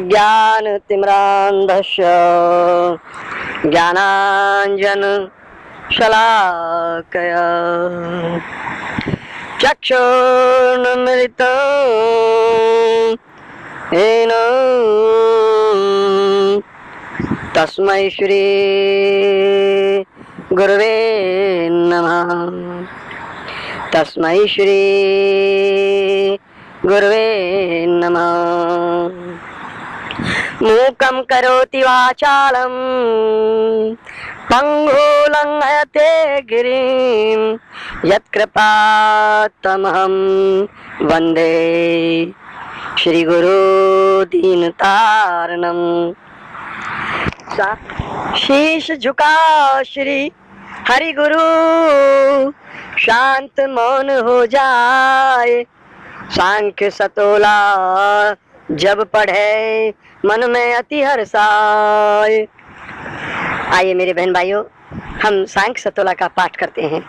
अज्ञानतिमिरान्धस्य ज्ञानाञ्जनशलाकया चक्षुरुन्मिलितं येन तस्मै श्री गुरवे नमः। तस्मै श्री गुरवे नमः। मूकं करोति वाचालं पङ्गुलं नयते गिरिं यत्कृपातमहं वन्दे श्रीगुरो दीनतारणम्। शीश झुका श्री हरि गुरु शांत मौन हो जाए। सांख्य सतोला जब पढ़े मन में अति हर्षाए। आइए मेरे बहन भाइयों, हम सांख्य सतोला का पाठ करते हैं।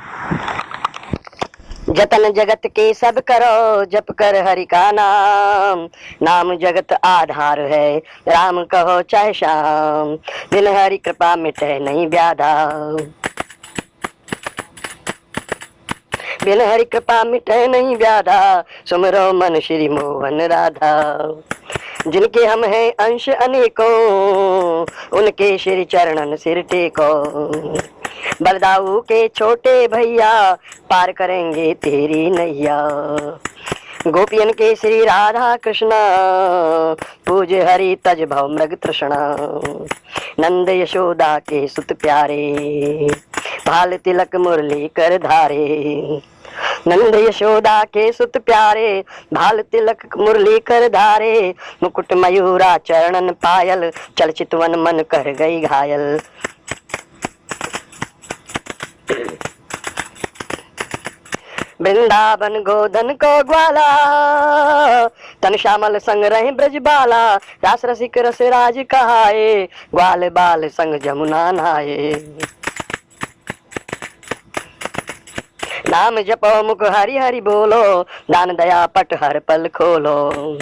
जतन जगत के सब करो, जप कर हरि का नाम। नाम जगत आधार है, राम कहो चाहे श्याम। बिन हरि कृपा मिटे नहीं व्याधा, बिन हरि कृपा मिटे नहीं व्याधा। सुमरो मन श्री मोहन राधा। जिनके हम हैं अंश अनेकों, उनके श्री चरणन सिर टेको। बलदाऊ के छोटे भैया, पार करेंगे तेरी नैया। गोपियन के श्री राधा कृष्णा, पूज हरि तज भव मृग तृष्णा। नंद यशोदा के सुत प्यारे, भाल तिलक मुरली कर धारे। नंद यशोदा के सुत प्यारे, भाल तिलक मुरली कर धारे। मुकुट मयूरा चरणन पायल, चल चितवन मन कर गई घायल। वृंदावन गोधन को ग्वाला, तन श्यामल संग रहे ब्रज बाला। रास रसिक रस राज कहाए, ग्वाल बाल संग जमुना नहाए। नाम जपो मुख हरि हरि बोलो, दान दया पट हर पल खोलो।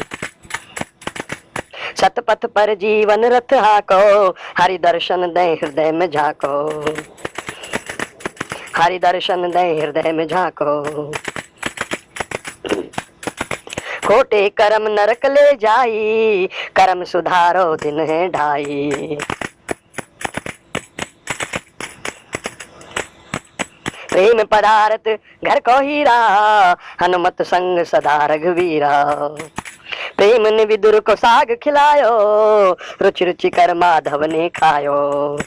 सतपथ पर जीवन रथ हाको, हरि दर्शन दे हृदय में झाको। हरि दर्शन दे हृदय में झाको। खोटे कर्म नरक ले जाई, कर्म सुधारो दिन है ढाई। प्रेम पदार्थ घर को हीरा, हनुमत संग सदा रघुवीरा। प्रेम ने विदुर को साग खिलायो, रुचि रुचि कर माधव ने खायो।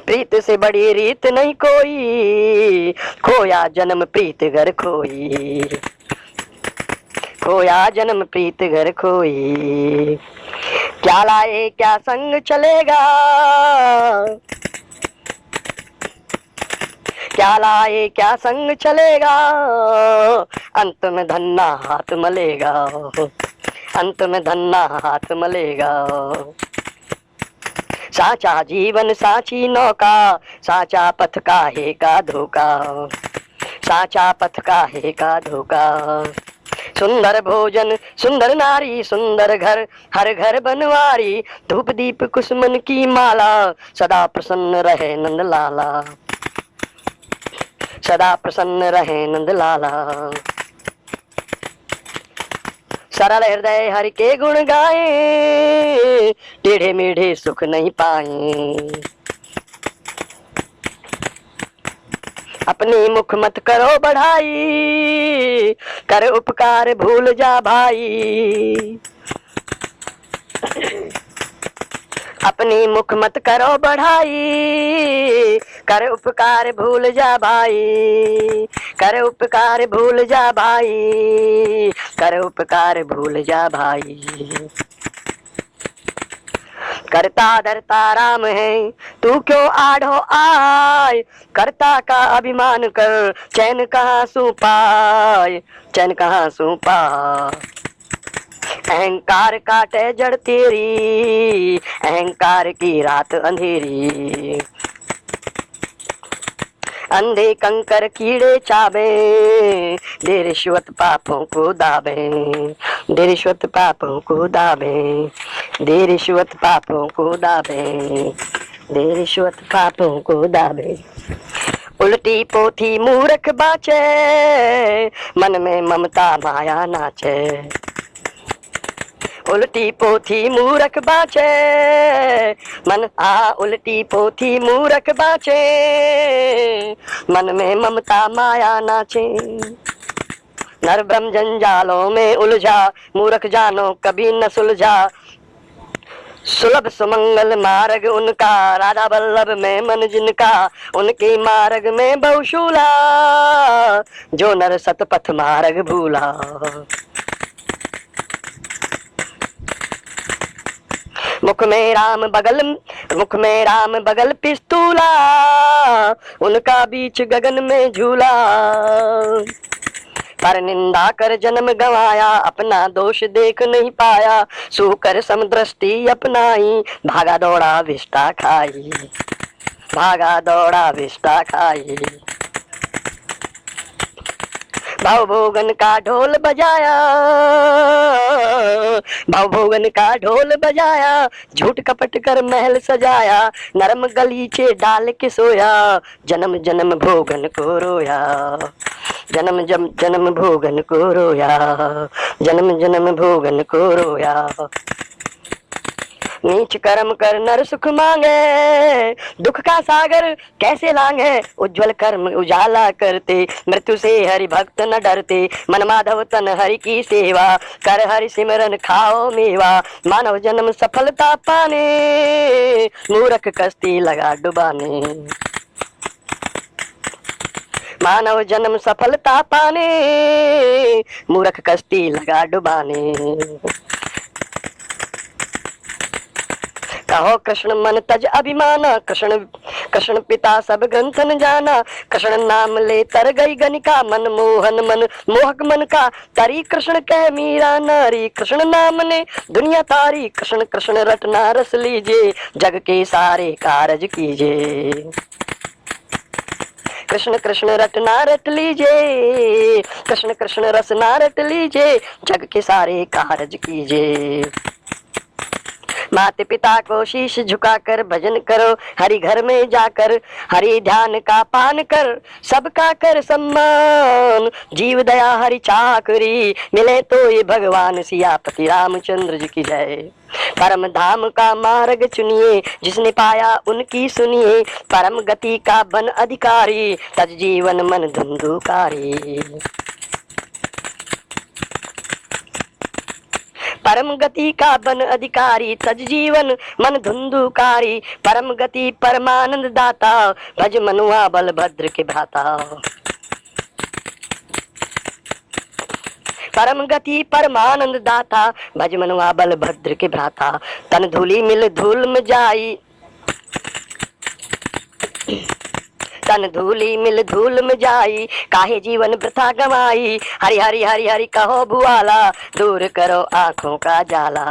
प्रीत से बड़ी रीत नहीं कोई, खोया जन्म प्रीत घर खोई। खोया जन्म प्रीत घर खोई। क्या लाए क्या संग चलेगा, क्या लाए क्या संग चलेगा। अंत में धन्ना हाथ मलेगा, अंत में धन्ना हाथ मलेगा। साचा जीवन साची नौका, साचा पथ काहे का धोखा। साचा पथ काहे का धोखा। सुंदर भोजन सुंदर नारी, सुंदर घर हर घर बनवारी। धूप दीप कुसुमन की माला, सदा प्रसन्न रहे नंद लाला। सदा प्रसन्न रहे नंद लाला। सरल हृदय हरि के गुण गाए, टेढ़े मेढ़े सुख नहीं पाए। अपनी मुख मत करो बढ़ाई, कर उपकार भूल जा भाई। अपनी मुख मत करो बढ़ाई, कर उपकार भूल जा भाई। कर उपकार भूल जा भाई, कर उपकार भूल जा भाई। करता धरता राम है, तू क्यों आढ़ो आय। कर्ता का अभिमान कर, चैन कहाँ सू पाए। चैन कहाँ सू पाए। अहंकार काटे जड़ तेरी, अहंकार की रात अंधेरी। अंधे कंकर कीड़े चाबे, दे रिश्वत पापों को दाबे, दे रिश्वत पापों को दाबे, दे रिश्वत पापों को दाबे, दे रिश्वत पापों को दाबे। उल्टी पोथी मूर्ख बाचे, मन में ममता माया नाचे। उल्टी पोथी मूर्ख बाचे, मन उल्टी पोथी मूर्ख बाचे, मन में ममता माया नाचे। नर ब्रह्म जंजालों में उलझा, मूर्ख जानो कभी न सुलझा। सुलभ सुमंगल मार्ग उनका, राधा वल्लभ में मन जिनका, उनके मार्ग में बहुशूला, जो नर सतपथ मार्ग भूला। मुख में राम बगल पिस्तूला, उनका बीच गगन में झूला। पर निंदा कर जन्म गंवाया, अपना दोष देख नहीं पाया। सूकर समदृष्टि अपनाई, भागा दौड़ा विष्टा खाई, भागा दौड़ा विष्टा खाई। भवभोगन का ढोल बजाया, भवभोगन का ढोल बजाया, झूठ कपट कर महल सजाया। नरम गलीचे डाल के सोया, जन्म जन्म भोगन को रोया, जन्म जन्म भोगन को रोया, जन्म जन्म भोगन को रोया। नीच कर्म कर नर सुख मांगे, दुख का सागर कैसे लांगे। उज्जवल कर्म उजाला करते, मृत्यु से हरि भक्त न डरते। मन माधव तन हरि की सेवा, कर हरि सिमरन खाओ मेवा। मानव जन्म सफलता पाने, मूर्ख कश्ती लगा डुबाने। मानव जन्म सफलता पाने, मूर्ख कश्ती लगा डुबाने। कहो कृष्ण मन तज अभिमाना, कृष्ण कृष्ण पिता सब ग्रंथ न जाना। कृष्ण नाम ले तर गई गनिका, मन मोहन मन मोहक मन का। तरी कृष्ण कह मीरा नारी, कृष्ण नाम ने दुनिया तारी। कृष्ण कृष्ण रटना रस लीजिए, जग के सारे कारज कीजिए। कृष्ण कृष्ण रटना रट लीजिए, कृष्ण कृष्ण रसना रट लीजिए, जग के सारे कारज कीजिए। माता पिता को शीश झुकाकर भजन करो, हरि घर में जाकर हरि ध्यान का पान कर। सबका कर सम्मान, जीव दया हरि चाकरी। मिले तो ये भगवान सियापति रामचंद्र जी की जय। परम धाम का मार्ग चुनिए, जिसने पाया उनकी सुनिए। परम गति का बन अधिकारी, तज जीवन मन धुंधुकारी। परम गति का बन अधिकारी, तज जीवन मन धुंधुकारी। परम गति परमानंद दाता, भज मनुआ बलभद्र के भ्राता। परम गति परमानंद दाता, भज मनुआ बलभद्र के भ्राता। तन धूली मिल धूल में जाई, तन धूली मिल धूल में जाई। काहे जीवन वृथा गवाई, हरि हरि हरि हरि कहो भुआला। दूर करो आंखों का जाला,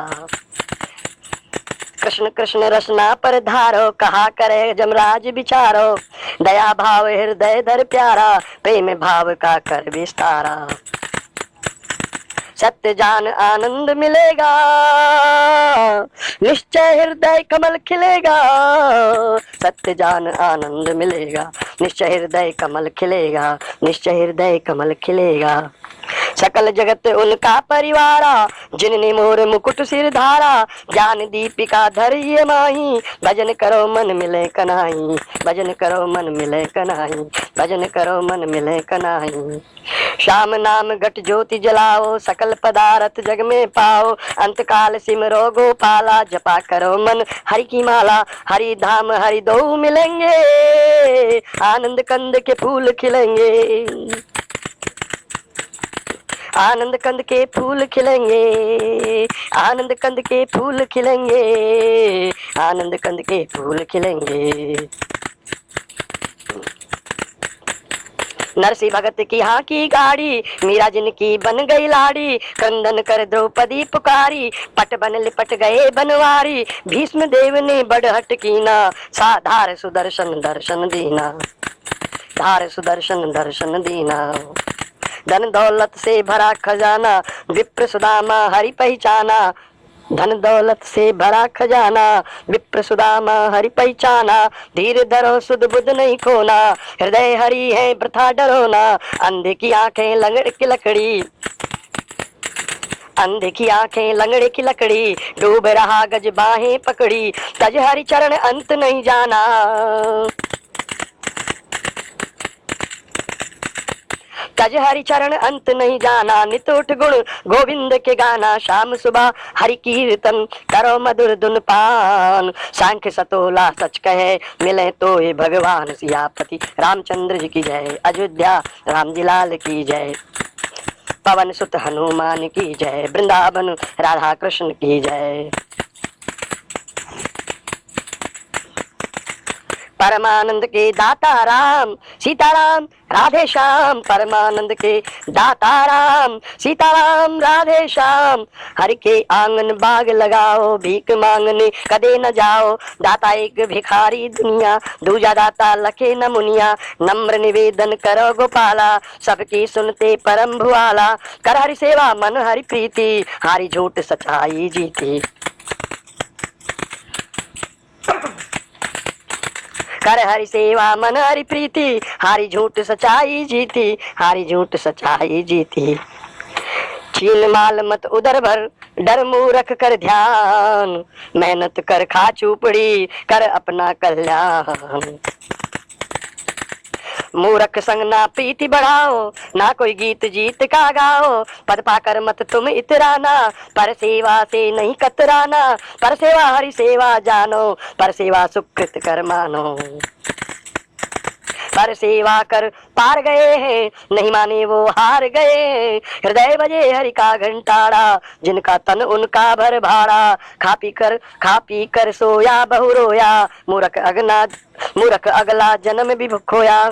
कृष्ण कृष्ण रसना पर धारो। कहा करे जमराज विचारो, दया भाव हृदय धर प्यारा। प्रेम भाव का कर विस्तारा, सत्य जान आनंद मिलेगा। निश्चय हृदय कमल खिलेगा, सत्य जान आनंद मिलेगा। निश्चय हृदय कमल खिलेगा, निश्चय हृदय कमल खिलेगा। सकल जगत उनका परिवारा, जिनने मोर मुकुट सिर धारा। ज्ञान दीपिका धरिए माही, भजन करो मन मिले कनाई। भजन करो मन मिले कनाई, भजन करो मन मिले कनाई। श्याम नाम घट ज्योति जलाओ, सकल पदार्थ जग में पाओ। अंतकाल सिमरो गोपाला, जपा करो मन हरि की माला। हरि धाम हरि दो मिलेंगे, आनंद कंद के फूल खिलेंगे। आनंद कंद के फूल खिलेंगे, आनंद कंद के फूल खिलेंगे, आनंद कंद के फूल खिलेंगे। नरसी भगत की हाँ की गाड़ी, मीरा जिनकी बन गई लाड़ी। क्रंदन कर द्रौपदी पुकारी, पट बन लिपट गए बनवारी। भीष्म देव ने बड़हट कीना, साधार सुदर्शन दर्शन दीना। धार सुदर्शन दर्शन दीना। धन दौलत से भरा खजाना विप्र सुदामा हरि पहचाना। धन दौलत से भरा खजाना विप्र सुदामा हरि पहचाना। धीर धरो सुध बुध नहीं खोना, हृदय हरि है वृथा डरो ना। अंधे की आंखें लंगड़ की लकड़ी, अंधे की आंखें लंगड़े की लकड़ी। डूब रहा गज बाहें पकड़ी, तज हरि चरण अंत नहीं जाना। तज हरि चरण अंत नहीं जाना। नित उठ गुण गोविंद के गाना, शाम सुबह हरि कीर्तन करो मधुर धुन पान। सांख्य सतोला सच कहे मिले तो ये भगवान। सियापति रामचंद्र जी की जय, अयोध्या राम जी लाल की जय, पवन सुत हनुमान की जय, वृंदावन राधा कृष्ण की जय। परमानंद के दाता राम सीताराम राधे श्याम। परमानंद के दाता राम सीताराम राधे श्याम। हरि के आंगन बाग लगाओ, भीख मांगने कदे न जाओ। दाता एक भिखारी दुनिया, दूजा दाता लखे न मुनिया। नम्र निवेदन करो गोपाला, सबकी सुनते परम भुआला। कर हरि सेवा मन हरि प्रीति, हारी झूठ सच्चाई जीती। कर हरि सेवा मन हरि प्रीति, हारी झूठ सच्चाई जीती, हारी झूठ सच्चाई जीती। छीन माल मत उदर भर, डर मूरख कर ध्यान। मेहनत कर खा चूपड़ी, कर अपना कल्याण। मूरख संग ना प्रीति बढ़ाओ, ना कोई गीत जीत का गाओ। पद पाकर मत तुम इतराना, पर सेवा से नहीं कतराना। पर सेवा हरि सेवा जानो, पर सेवा सुकृत कर मानो। पर सेवा कर पार गए हैं, नहीं माने वो हार गए। हृदय बजे हरि का घंटाड़ा, जिनका तन उनका भर भाड़ा। खा पी कर सोया बहु रोया, मूर्ख अगला जन्म भी खोया।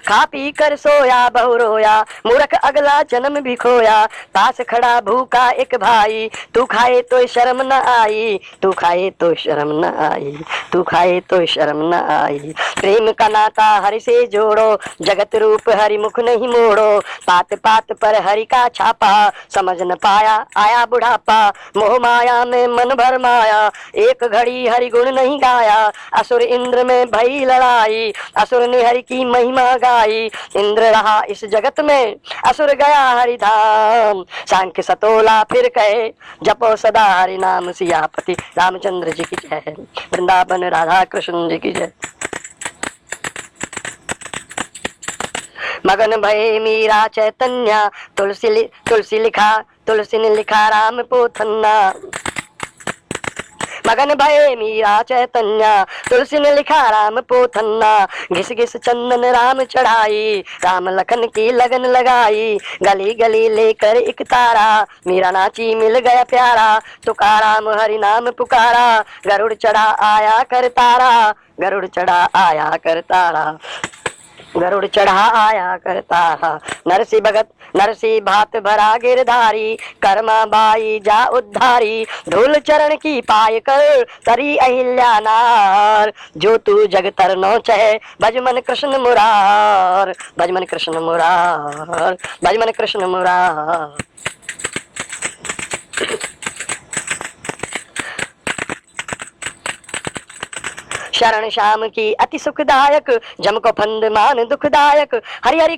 खा पी कर सोया बहु रोया, मूर्ख अगला जन्म भी खोया। पास खड़ा भूखा एक भाई, तू खाए तो शर्म न आई, तू खाए तो शर्म न आई, तू खाए तो शर्म न आई। प्रेम का नाता हरि से जोड़ो, जगत रूप हरि मुख नहीं मोड़ो। पात पात पर हरि का छापा, समझ न पाया आया बुढ़ापा। मोह माया में मन भर माया, एक घड़ी हरि गुण नहीं गाया। असुर इंद्र में भई लड़ाई, असुर ने हरि की महिमा गाई। इंद्र रहा इस जगत में, असुर गया हरि धाम। सांख्य सतोला फिर कहे, जपो सदा हरि नाम। सियापति रामचंद्र जी की जय, वृंदावन राधा कृष्ण जी की जय। मगन भये मीरा चैतन्य, तुलसी ने लिखा राम पोथन्ना। मगन भये मीरा चैतन्य, तुलसी ने लिखा राम पोथन्ना। घिस घिस चंदन राम चढ़ाई, राम लखन की लगन लगाई। गली गली लेकर एक तारा, मीरा नाची मिल गया प्यारा। तुकाराम हरि नाम पुकारा, गरुड़ चढ़ा आया कर तारा, गरुड़ चढ़ा आया कर तारा, गरुड़ चढ़ा आया करता। नरसी भगत नरसी भात भरा गिरधारी, कर्मा बाई जा उद्धारी। धूल चरण की पाय कर तरी अहिल्या नार। जो तू जग तरनो चहे, भजमन कृष्ण मुरार, भजमन कृष्ण मुरार, भजमन कृष्ण मुरार। शरण श्याम की अति सुखदायक, जम को फंद मान दुखदायक। हरि हरि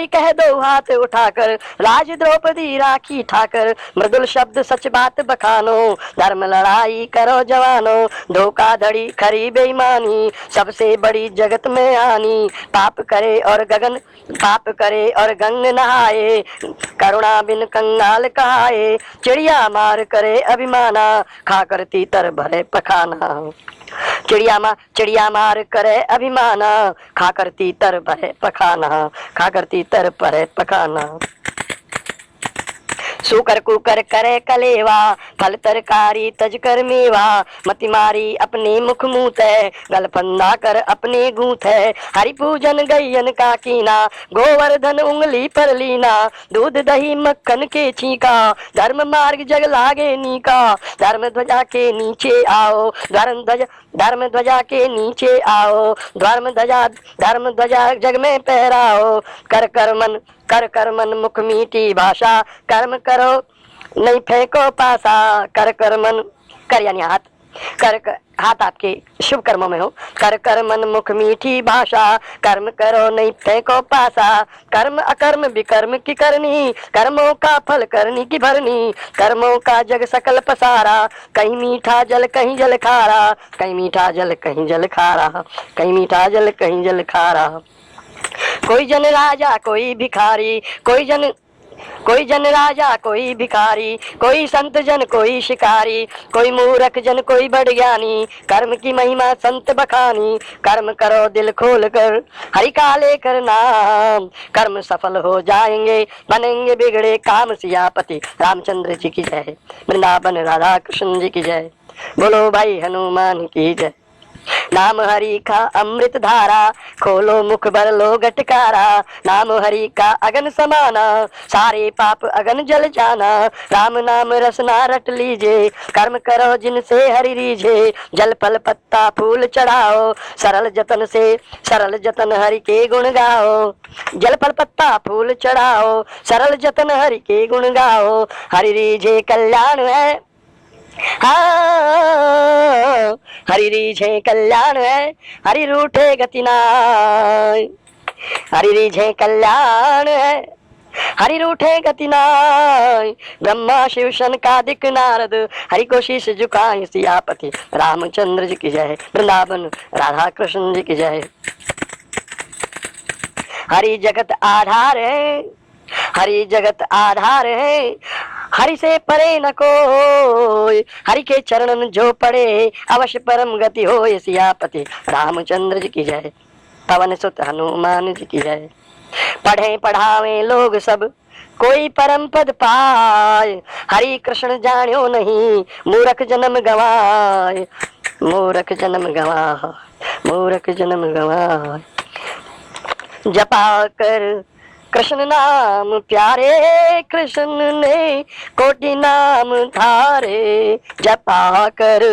कहे दो हाथ उठाकर, राज द्रौपदी राखी ठाकर। मृदुल शब्द सच बात बखानो, धर्म लड़ाई करो जवानो। धोखाधड़ी खरी बेईमानी, सबसे बड़ी जगत में हानि। पाप करे और गंग नहाए, करुणा बिन कंगाल कहाए। चिड़िया मार करे अभिमाना, खा कर तीतर भरे पखाना। चिड़िया मार करे अभिमाना, खा कर तीतर भरे पखाना, खा कर तीतर भरे पखाना। सूकर कुकर करे कलेवा, फल तरकारी तज कर मेवा, मति मारी अपने मुख मुँह है, गल फंदा कर अपने गूंथ है। हरि पूजन गैयन का कीना, गोवर्धन उंगली पर लीना, दूध दही मक्खन के छीका, धर्म मार्ग जग लागे नीका। धर्म ध्वजा के नीचे आओ, धर्म ध्वजा के नीचे आओ, धर्म ध्वजा जग में फहराओ। कर मन मुख मीठी भाषा, कर्म करो नहीं फेंको पासा। कर मन, कर यानी हाथ, हाथ आपके शुभ कर्मों में हो। कर मन मुख मीठी भाषा, कर्म करो नहीं फेंको पासा। कर्म अकर्म विकर्म की करनी, कर्मों का फल करनी की भरनी। कर्मों का जग सकल पसारा, कहीं मीठा जल कहीं जल खारा, कहीं मीठा जल कहीं जल खारा, कहीं मीठा जल कहीं जल खारा। कोई जन राजा कोई भिखारी, कोई जन राजा कोई भिखारी, कोई संत जन कोई शिकारी, कोई मूर्ख जन कोई बड़ ज्ञानी। कर्म की महिमा संत बखानी, कर्म करो दिल खोल कर, हरि का लेकर नाम। कर्म सफल हो जाएंगे, बनेंगे बिगड़े काम सियापति। रामचंद्र जी की जय, वृंदावन राधा कृष्ण जी की जय, बोलो भाई हनुमान की जय। नाम हरि का अमृत धारा, खोलो मुख भर लो गटकारा। नाम हरि का अगन समाना, सारे पाप अगन जल जाना। राम नाम रसना रट लीजे, कर्म करो जिनसे हरि रीझे। जल फल पत्ता फूल चढ़ाओ, सरल जतन हरि के गुण गाओ। जल फल पत्ता फूल चढ़ाओ, सरल जतन हरि के गुण गाओ। हरि रीझे कल्याण है, हाँ हरि रीझे कल्याण है, हरि रूठे गति नाय। हरि रीझे कल्याण है, हरि रूठे गति नाय। ब्रह्मा शिव शनकादिक नारद, हरि को शीश झुकाए सियापति। रामचंद्र जी की जय, वृंदावन राधा कृष्ण जी की जय। हरि जगत आधार है, हरि जगत आधार है, हरि से परे न कोई। हरि के चरणन जो पड़े, अवश्य परम गति हो सियापति। रामचंद्र जी की जय, पवन सुत हनुमान जी की जय। पढ़े पढ़ावे लोग सब, कोई परम पद पाए। हरि कृष्ण जान्यो नहीं, मूर्ख जन्म गवाए। मूर्ख जन्म गवाए, मूर्ख जन्म गवाए। जपा कर कृष्ण नाम प्यारे, कृष्ण ने कोटि नाम धारे। जपा कर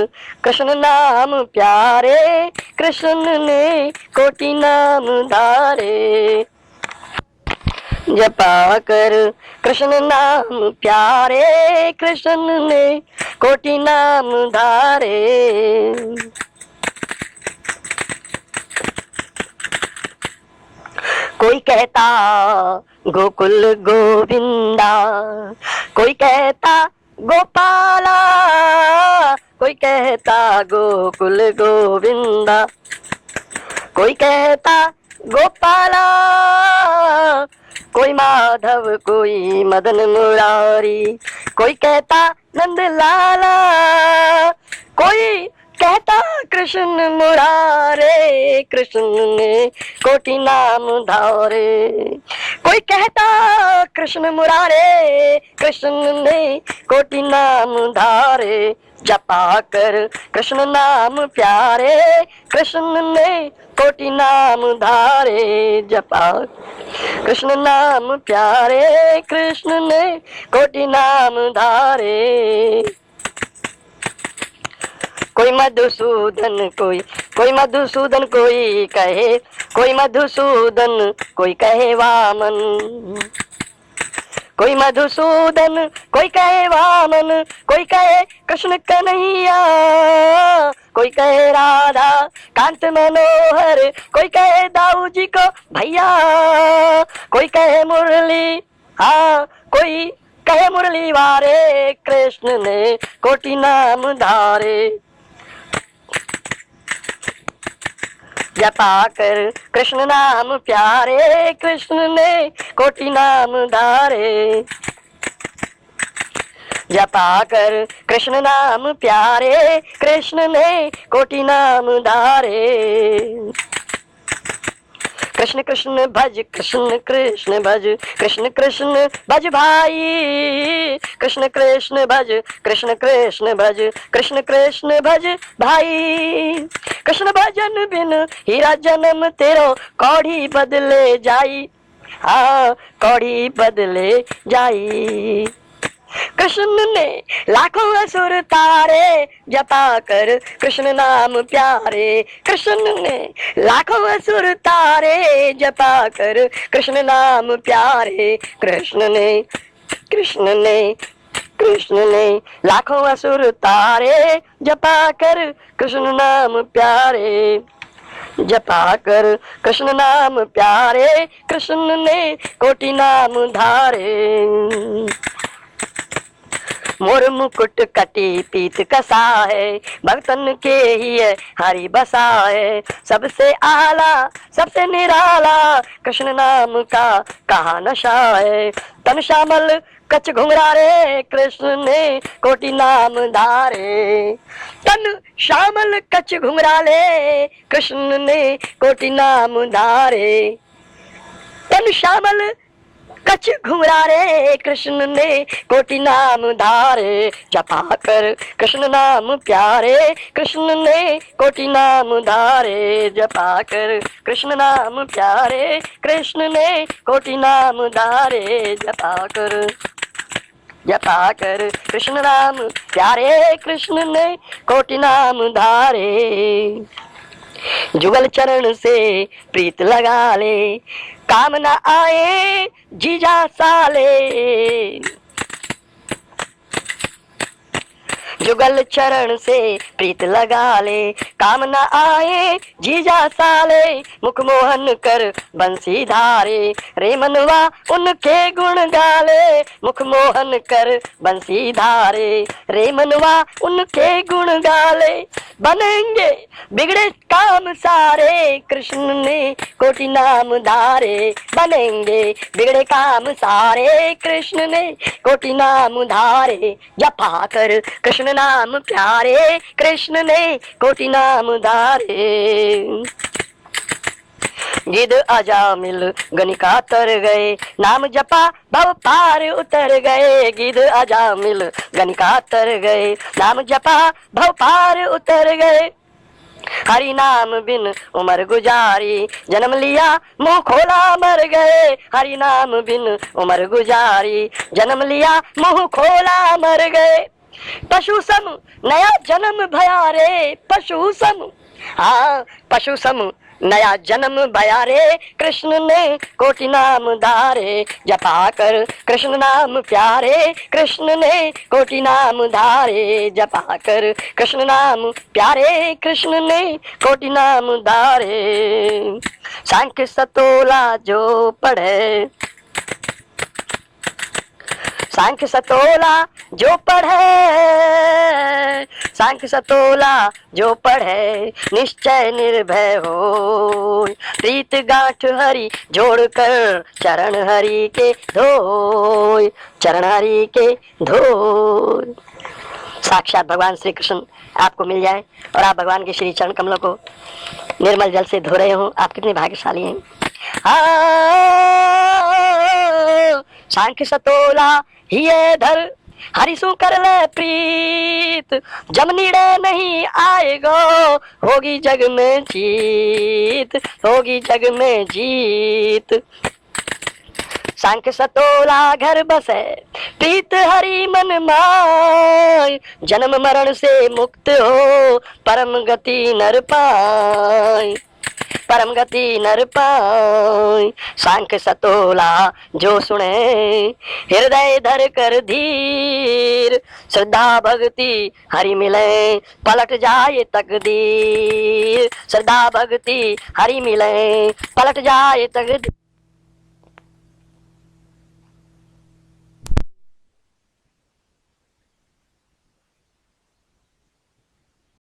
कृष्ण नाम प्यारे, कृष्ण ने कोटि नाम धारे। जपा कर कृष्ण नाम प्यारे, कृष्ण ने कोटि नाम धारे। कोई कहता गोकुल गोविंदा, कोई कहता गोपाला, कोई कहता गोकुल गोविंदा, कोई कहता गोपाला। कोई माधव कोई मदन मुरारी, कोई कहता नंद लाला, कोई कहता कृष्ण मुरारे, कृष्ण ने कोटि नाम धारे। कोई कहता कृष्ण मुरारे, कृष्ण ने कोटि नाम धारे। जपा कर कृष्ण नाम प्यारे, कृष्ण ने कोटि नाम धारे। जपा कृष्ण नाम प्यारे, कृष्ण ने कोटि नाम धारे। कोई मधुसूदन कोई मधुसूदन कोई कहे, कोई मधुसूदन कोई कहे वामन। कोई मधुसूदन कोई कहे वामन, कोई कहे कृष्ण कन्हैया, कोई कहे राधा कांत मनोहर, कोई कहे दाऊ जी को भैया। कोई कहे मुरली, हाँ कोई कहे मुरली वारे, कृष्ण ने कोटि नाम धारे। जपा कर कृष्ण नाम प्यारे, कृष्ण ने कोटि नाम धारे। जपा कर कृष्ण नाम प्यारे, कृष्ण ने कोटि नाम धारे। कृष्ण कृष्ण भज, कृष्ण कृष्ण भज, कृष्ण कृष्ण भज भाई। कृष्ण कृष्ण कृष्ण भज, कृष्ण कृष्ण भज, कृष्ण कृष्ण भज भाई। कृष्ण भजन बिन हीरा जन्म तेरो कौड़ी बदले जाई, हाँ कौड़ी बदले जाई। कृष्ण ने लाखों असुर तारे, जपा कर कृष्ण नाम प्यारे। कृष्ण ने लाखों असुर तारे, जपा कर कृष्ण नाम प्यारे। कृष्ण ने लाखों असुर तारे, जपा कर कृष्ण नाम प्यारे, जपा कर कृष्ण नाम प्यारे। कृष्ण ने कोटि नाम धारे। मोर मुकुट कटी पीत कसा है, भक्तन के ही है हरि बसा है। सबसे आला सबसे निराला, कृष्ण नाम का कहा नशा है। तन श्यामल कच घुंघरारे, कृष्ण ने कोटि नाम धारे। तन श्यामल कच घुंघराले, कृष्ण ने कोटि नाम धारे। तन श्यामल कच घुंघरारे, कृष्ण ने कोटि नाम धारे। जपा कर कृष्ण नाम प्यारे, कृष्ण ने कोटि नाम धारे। जपा कर कृष्ण नाम प्यारे, कृष्ण ने कोटि नाम धारे। जपा कर कृष्ण नाम प्यारे, कृष्ण ने कोटि नाम धारे। जुगल चरण से प्रीत लगा ले, काम न आए जीजा साले। जुगल चरण से प्रीत लगा ले, काम न आए जीजा साले। मुख मोहन कर बंसी धारे, रे मनवा उनके गुण गाले। मुख मोहन कर बंसी धारे, रे मनवा उनके गुण गाले। बनेंगे बिगड़े काम सारे, कृष्ण ने कोटि नाम धारे। बनेंगे बिगड़े काम सारे, कृष्ण ने कोटि नाम धारे। जपा कर कृष्ण नाम प्यारे, कृष्ण ने कोटि नाम धारे। गिद्ध अजामिल गनिका तर गए, नाम जपा भव पार उतर गए। गिद्ध अजामिल गनिका तर गए, नाम जपा भव पार उतर गए। हरि नाम बिन उमर गुजारी, जन्म लिया मुंह खोला मर गए। हरि नाम बिन उमर गुजारी, जन्म लिया मुंह खोला मर गए। पशु सम नया जन्म भया रे, पशु सम, हाँ पशु सम नया जन्म भया रे। कृष्ण ने कोटि नाम धारे। जपा कर कृष्ण नाम प्यारे, कृष्ण ने कोटि नाम धारे। जपा कर कृष्ण नाम प्यारे, कृष्ण ने कोटि नाम धारे। सांख्य सतोला जो पढ़े, सांख्य सतोला जो पढ़े, सांख्य सतोला जो पढ़े, निश्चय निर्भय हो। प्रीत गांठ हरि जोड़ कर, चरण हरि के धोय, चरण हरि के धोय। साक्षात भगवान श्री कृष्ण आपको मिल जाए और आप भगवान के श्री चरण कमलों को निर्मल जल से धो रहे हो, आप कितने भाग्यशाली हैं। सांख्य सतोला ही धर, हरिसु कर ले प्रीत। जब नीड़े नहीं आएगो, होगी जग में जीत, होगी जग में जीत। सांख्य सतोला घर बसे, प्रीत हरि मन माय। जन्म मरण से मुक्त हो, परम गति नर पाय, परम गति नर पाय। सांख्य सतोला जो सुने, हृदय धर कर धीर। श्रद्धा भक्ति हरि मिले, पलट जाए तकदीर। श्रद्धा भक्ति हरि मिले, पलट जाए तकदीर।